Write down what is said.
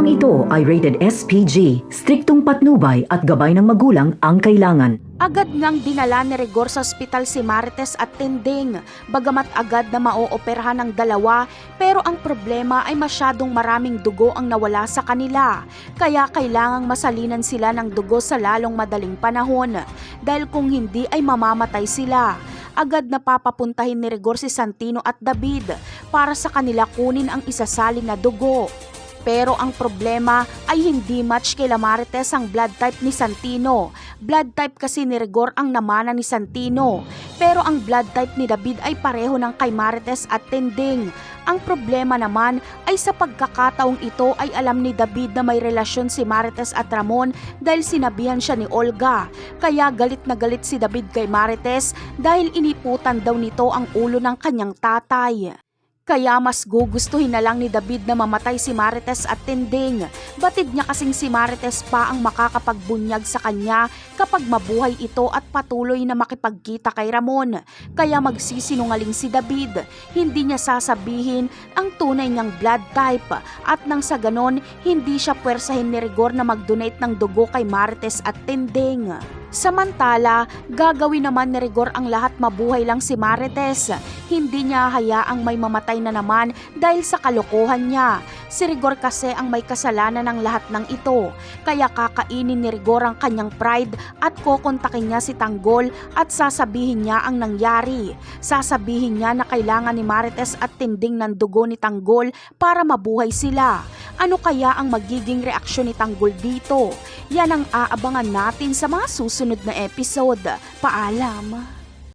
Programang ito ay rated SPG, striktong patnubay at gabay ng magulang ang kailangan. Agad ngang dinala ni Rigor sa ospital si Marites at Tinding, bagamat agad na maooperahan ng dalawa, pero ang problema ay masyadong maraming dugo ang nawala sa kanila, kaya kailangang masalinan sila ng dugo sa lalong madaling panahon, dahil kung hindi ay mamamatay sila. Agad na papapuntahin ni Rigor si Santino at David para sa kanila kunin ang isasalin na dugo. Pero ang problema ay hindi match kay Marites ang blood type ni Santino. Blood type kasi ni Rigor ang namana ni Santino. Pero ang blood type ni David ay pareho ng kay Marites at Tinding. Ang problema naman ay sa pagkakataong ito ay alam ni David na may relasyon si Marites at Ramon dahil sinabihan siya ni Olga. Kaya galit na galit si David kay Marites dahil iniputan daw nito ang ulo ng kanyang tatay. Kaya mas gugustuhin na lang ni David na mamatay si Marites at Tinding. Batid niya kasing si Marites pa ang makakapagbunyag sa kanya kapag mabuhay ito at patuloy na makipagkita kay Ramon. Kaya magsisinungaling si David. Hindi niya sasabihin ang tunay niyang blood type at nang sa ganon hindi siya puwersahin ni Rigor na mag-donate ng dugo kay Marites at Tinding. Samantala, gagawin naman ni Rigor ang lahat mabuhay lang si Marites. Hindi niya hayaang may mamatay na naman dahil sa kalokohan niya. Si Rigor kasi ang may kasalanan ng lahat ng ito. Kaya kakainin ni Rigor ang kanyang pride at kokontakin niya si Tanggol at sasabihin niya ang nangyari. Sasabihin niya na kailangan ni Marites at Tinding ng dugo ni Tanggol para mabuhay sila. Ano kaya ang magiging reaksyon ni Tanggol dito? Yan ang aabangan natin sa mga susunod na episode. Paalam!